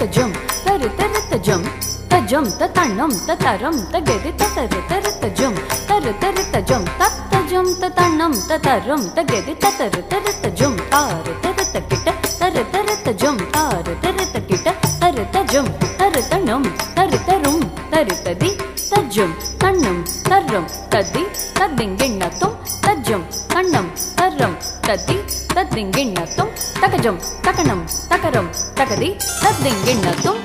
tajum tajum tajum tatanum tataram tagadi tajum tajum tatanum tataram tagadi tajum kita tajum kita tajum tanum tarum tadi tajum tanum tarum tadi tadinginnatum tajum tanum tarum tadi tadinginnatum takajum takanam takaram takadi tadinginnatum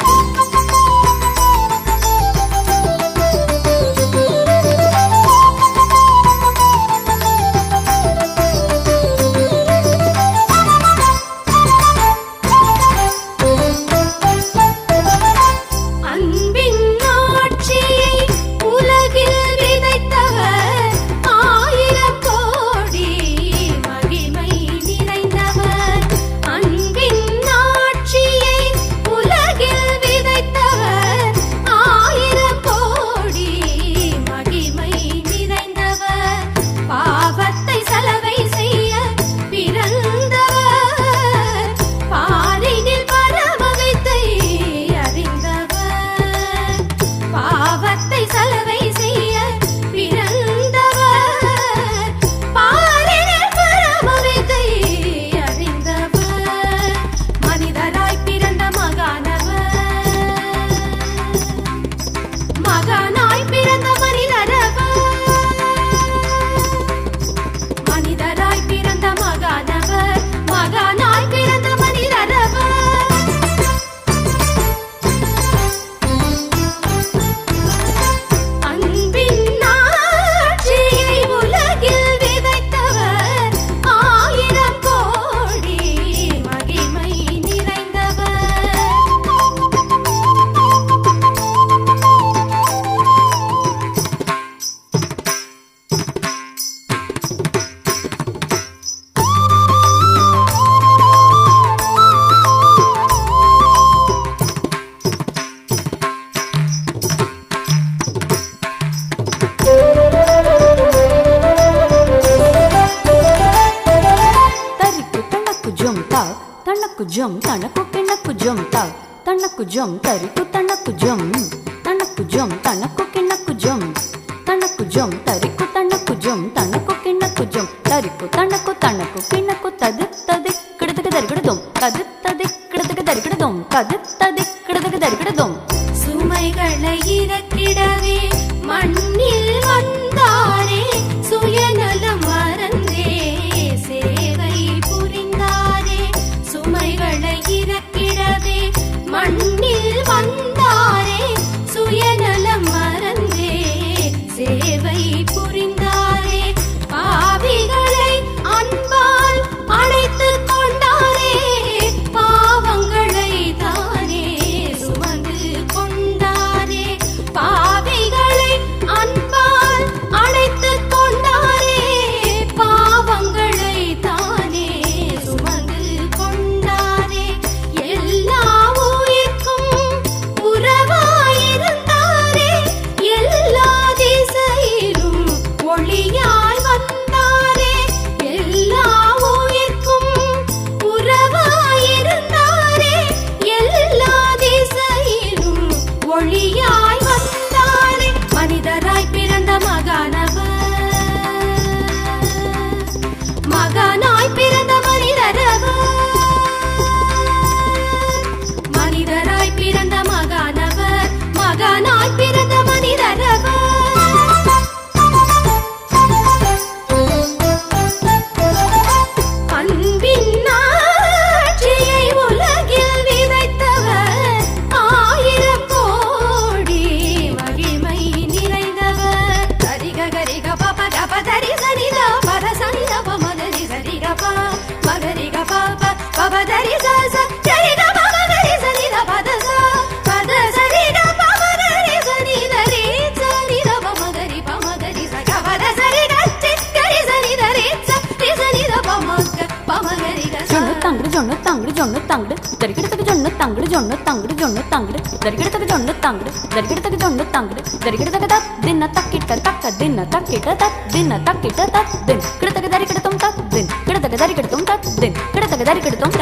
jum tanaku kinaku jum ta tanaku jum tariku tanaku jum tanaku kinaku jum tariku tanaku jum tanaku kinaku jum tariku tanaku kinaku tadu tadik kidadaka darikidum tadu tadik kidadaka darikidum tadu tadik kidadaka darikidum சுமைகளை இறக்கிடவே மண்ணில் வந்தாரே சுயநலம் மறந்தே சேவை புரிந்தாரே சுமைகளை இறக்கிடவே மண்ணில் வந்தாரே சுயநலம் மறந்தே சேவை புரிந்தாரே பாவிகளை அன்பால் அழைத்துக் கொண்டாரே பாவங்களை தானே சுமந்து கொண்டாரே பாவிகளை அன்பால் அழைத்துக் கொண்டாரே பாவங்களை தானே சுமந்து கொண்டாரே எல்லா உயிர்க்கும் உறவாயிருந்தாரே எல்லா திசையிலும் ஒளியாய் வந்தாரே எல்லா உயிர்க்கும் உறவாயிருந்தாரே எல்லா திசையிலும் ஒளியாய் வந்தாரே மனிதராய் பிறந்த மகனாய் பிறந்த மனிதராய் பிறந்த மகனாய் பிறந்த மனிதரவர் அன்பின் ஆட்சியை உலகில் விதைத்தவர் ஆயிரம் கோடி மகிமை நிறைந்தவர் சரிக கரிக பப கப தரி சரித பத சனித பமதரி சரிக ப மகரிக பப பப தரி ச சரிக பப தரி சரித பத ச பத சரிக பப தரி சரிதரி சரித பமதரி பமதரி ச கபத சரிக சிக்கரி சரிதரி ச சரித பமக பமகரி க ஜொன்னு தாங்கடு தரிக்கிடத்துக்கு ஜொன்னு தாங்கடு தரிக்கிடத்துக்கு ஜொன்னு தாங்கடு தரிக்கிடத்துக்கு ஜொன்னு தாங்கடு தரிக்கிடத்துக்கு தத் தின்ன தக்கிட்ட தக்க தின்ன தக்கிட்ட தத் தின்ன தக்கிட்ட தத் தின் கிடத்துக்கு தரிக்கிடத்தும் தத் தின் கிடத்துக்கு தரிக்கிடத்தும் தத் தின் கிடத்துக்கு தரிக்கிடத்தும்